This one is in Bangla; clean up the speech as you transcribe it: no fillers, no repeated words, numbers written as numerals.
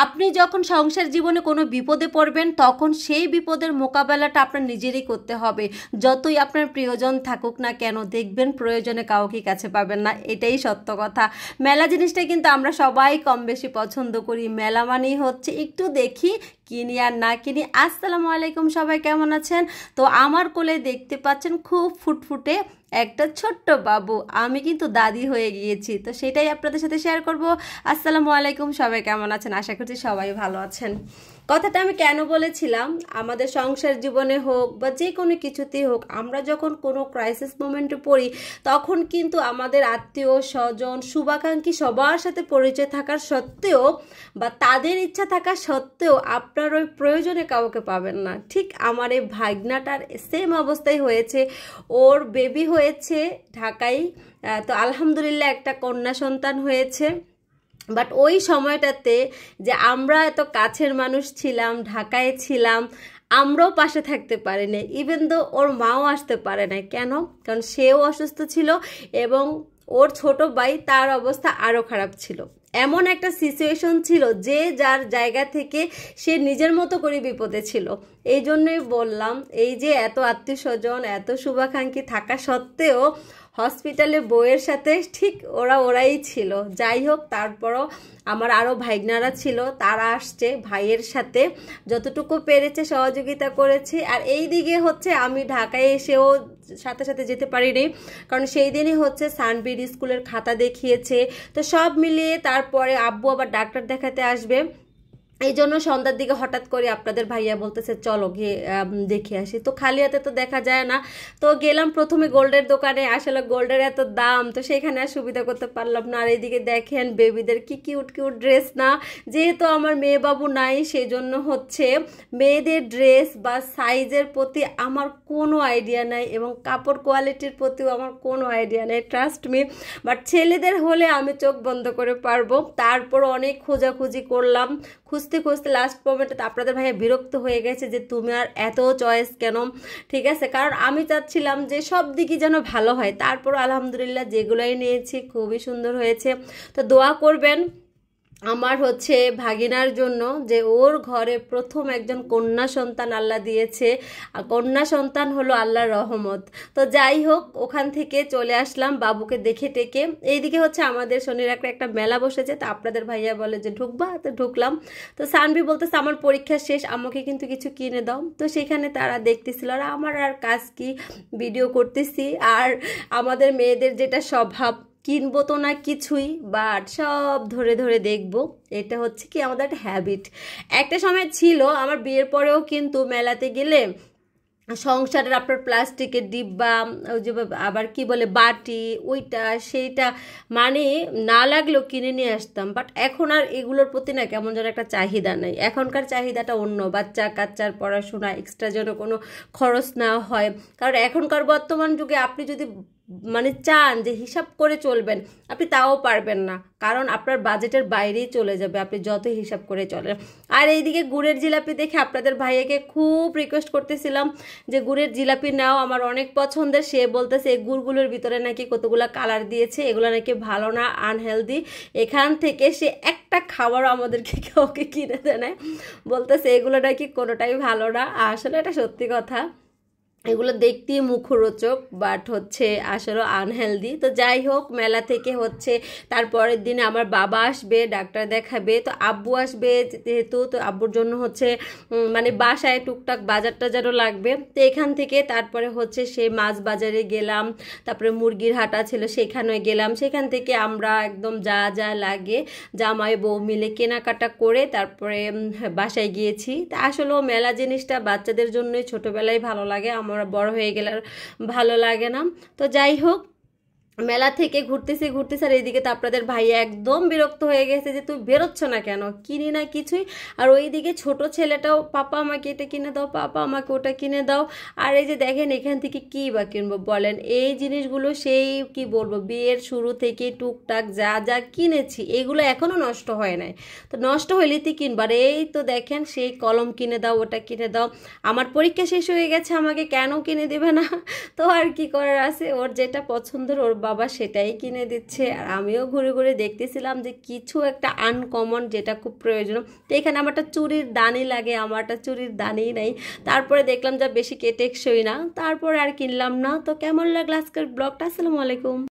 আপনি যখন সংসার জীবনে কোনো বিপদে পড়বেন তখন সেই বিপদের মোকাবেলাটা আপনার নিজেরই করতে হবে। যতই আপনার প্রিয়জন থাকুক না কেন, দেখবেন প্রয়োজনে কাউকে কাছে পাবেন না, এটাই সত্য কথা। মেলা জিনিসটা কিন্তু আমরা সবাই কম বেশি পছন্দ করি। মেলা মানেই হচ্ছে একটু দেখি, কিনি আর না কিনি। আসসালামু আলাইকুম, সবাই কেমন আছেন? তো আমার কোলে দেখতে পাচ্ছেন খুব ফুটফুটে একটা ছোট্ট বাবু। আমি কিন্তু দাদি হয়ে গিয়েছি, তো সেটাই আপনাদের সাথে শেয়ার করব। আসসালামু আলাইকুম, সবাই কেমন আছেন? আশা করছি সবাই ভালো আছেন। কথাটা আমি কেন বলেছিলাম, আমাদের সংসার জীবনে হোক বা যে কোনো কিছুতেই হোক, আমরা যখন কোনো ক্রাইসিস মোমেন্টে পড়ি তখন কিন্তু আমাদের আত্মীয় স্বজন শুভাকাঙ্ক্ষী সবার সাথে পরিচয় থাকার সত্ত্বেও বা তাদের ইচ্ছা থাকা সত্ত্বেও আপনার ওই প্রয়োজনে কাউকে পাবেন না। ঠিক আমার এই ভাগনাটার সেম অবস্থাই হয়েছে। ওর বেবি হয়েছে ঢাকায়, তো আলহামদুলিল্লাহ একটা কন্যা সন্তান হয়েছে। বাট ওই সময়টাতে যে আমরা এত কাছের মানুষ ছিলাম, ঢাকায় ছিলাম, আমরাও পাশে থাকতে পারি না। ইভেন তো ওর মাও আসতে পারে না। কেন? কারণ সেও অসুস্থ ছিল এবং ওর ছোট ভাই, তার অবস্থা আরও খারাপ ছিল। এমন একটা সিচুয়েশন ছিল যে যার জায়গা থেকে সে নিজের মতো করে বিপদে ছিল। এই জন্যই বললাম, এই যে এত আত্মীয় স্বজন, এত শুভাকাঙ্ক্ষী থাকা সত্ত্বেও হসপিটালে বউয়ের সাথে ঠিক ওরাই ছিল। যাই হোক, তারপরও আমার আরও ভাইগনারা ছিল, তারা আসছে, ভাইয়ের সাথে যতটুকু পেরেছে সহযোগিতা করেছে। আর এই দিকে হচ্ছে আমি ঢাকায় এসেও সাথে সাথে যেতে পারিনি, কারণ সেই দিনই হচ্ছে সানবীর স্কুলের খাতা দেখিয়েছে। তো সব মিলিয়ে তারপরে আব্বু আবার ডাক্তার দেখাতে আসবে, এই জন্য সন্ধ্যার দিকে হঠাৎ করে আপনাদের ভাইয়া বলতেছে চলো গিয়ে দেখে আসি। তো খালি হাতে তো দেখা যায় না, তো গেলাম প্রথমে গোল্ডের দোকানে। আসলে গোল্ডের এত দাম, তো সেখানে আর সুবিধা করতে পারলাম না। আর এইদিকে দেখেন বেবিদের কি কিউট কিউট ড্রেস না, যেহেতু আমার মেয়ে বাবু নাই সেই জন্য হচ্ছে মেয়েদের ড্রেস বা সাইজের প্রতি আমার কোনো আইডিয়া নাই এবং কাপড় কোয়ালিটির প্রতিও আমার কোনো আইডিয়া নেই, ট্রাস্ট মি। বাট ছেলেদের হলে আমি চোখ বন্ধ করে পারবো। তারপর অনেক খোঁজাখুঁজি করলাম, খুঁজতে খুঁজতে লাস্ট মোমেন্টে আপনাদের ভাইয়া বিরক্ত হয়ে গেছে যে তুমি আর এত চয়েস কেন। ঠিক আছে, কারণ আমি চাচ্ছিলাম যে সব দিকই যেন ভালো হয়। তারপর আলহামদুলিল্লাহ যেগুলোই নিয়েছি খুবই সুন্দর হয়েছে। তো দোয়া করবেন আমার হচ্ছে ভাগিনার জন্য, যে ওর ঘরে প্রথম একজন কন্যা সন্তান আল্লাহ দিয়েছে। আর কন্যা সন্তান হলো আল্লাহর রহমত। তো যাই হোক, ওখান থেকে চলে আসলাম বাবুকে দেখে টেকে। এইদিকে হচ্ছে আমাদের শনির একটা মেলা বসেছে, তো আপনাদের ভাইয়া বলে যে ঢুকবা, তো ঢুকলাম। তো সানভি বলতেছে আমার পরীক্ষা শেষ, আমাকে কিন্তু কিছু কিনে দাও। তো সেখানে তারা দেখতেছিল, আর আমার আর কাজ কি, ভিডিও করতেছি। আর আমাদের মেয়েদের যেটা স্বভাব, কিনবো তো না কিছুই, বাট সব ধরে ধরে দেখবো, এটা হচ্ছে কি আমাদের একটা হ্যাবিট। একটা সময় ছিল আমার বিয়ের পরেও কিন্তু মেলাতে গেলে সংসারের আপনার প্লাস্টিকের ডিব্বা, ওই যে আবার কি বলে বাটি, ওইটা সেইটা মানে না লাগলেও কিনে নিয়ে আসতাম। বাট এখন আর এগুলোর প্রতি না কেমন যেন একটা চাহিদা নেই। এখনকার চাহিদাটা অন্য, বাচ্চা কাচ্চার পড়াশোনা, এক্সট্রা যেন কোনো খরচ না হয়। কারণ এখনকার বর্তমান যুগে আপনি যদি মানে চান যে হিসাব করে চলবেন, আপনি তাও পারবেন না, কারণ আপনার বাজেটের বাইরেই চলে যাবে আপনি যতই হিসাব করে চলেন। আর এইদিকে গুড়ের জিলাপি দেখে আপনাদের ভাইয়াকে খুব রিকোয়েস্ট করতেছিলাম যে গুড়ের জিলাপি নাও, আমার অনেক পছন্দের। সে বলতেছে এই গুড়গুলোর ভিতরে নাকি কতগুলো কালার দিয়েছে, এগুলো নাকি ভালো না, আনহেলদি। এখান থেকে সে একটা খাবারও আমাদেরকে কাউকে কিনে দেয় না, বলতেছে এগুলো নাকি কোনোটাই ভালো না। আসলে এটা সত্যি কথা, এগুলো দেখতেই মুখরোচক বাট হচ্ছে আসলে আনহেলদি। তো যাই হোক, মেলা থেকে হচ্ছে তারপরের দিনে আমার বাবা আসবে, ডাক্তার দেখাবে। তো আব্বু আসবে যেহেতু, তো আব্বুর জন্য হচ্ছে মানে বাসায় টুকটাক বাজার টাজারও লাগবে। তো এখান থেকে তারপরে হচ্ছে সেই মাছ বাজারে গেলাম, তারপরে মুরগির হাটা ছিল সেখানে গেলাম। সেখান থেকে আমরা একদম যা যা লাগে জামাই বউ মিলে কেনাকাটা করে তারপরে বাসায় গিয়েছি। তা আসলেও মেলা জিনিসটা বাচ্চাদের জন্যই ছোটোবেলায় ভালো লাগে, আমরা বড় হয়ে গেলে আর ভালো লাগে না। তো যাই হোক, মেলা থেকে ঘুরতেছি আর এইদিকে তো আপনাদের ভাইয়া একদম বিরক্ত হয়ে গেছে যে তুই বেরোচ্ছ না কেন, কিনি না কিছুই। আর ওইদিকে ছোট ছেলেটাও পাপা আমাকে এটা কিনে দাও, পাপা আমাকে ওটা কিনে দাও। আর এই যে দেখেন এখান থেকে কী বা কিনবো বলেন, এই জিনিসগুলো সেই কি বলবো, বিয়ের শুরু থেকে টুকটাক যা যা কিনেছি এগুলো এখনও নষ্ট হয় নাই। তো নষ্ট হইলে তুই কিনবার, এই তো দেখেন সেই কলম কিনে দাও, ওটা কিনে দাও। আমার পরীক্ষা শেষ হয়ে গেছে, আমাকে কেন কিনে দেবে না? তো আর কি করার আছে, ওর যেটা পছন্দের ওর বাবা সেটাই কিনে দিচ্ছে। আর আমিও ঘুরে ঘুরে দেখতেছিলাম যে কিছু একটা আনকমন যেটা খুব প্রয়োজন। তো এখানে আমার একটা চুরির দানি লাগে, আমার একটা চুরির দানি নেই। তারপরে দেখলাম যে বেশি টেকসই না, তারপরে আর কিনলাম না। তো কেমন লাগলো আজকের ব্লগটা? আসসালামু আলাইকুম।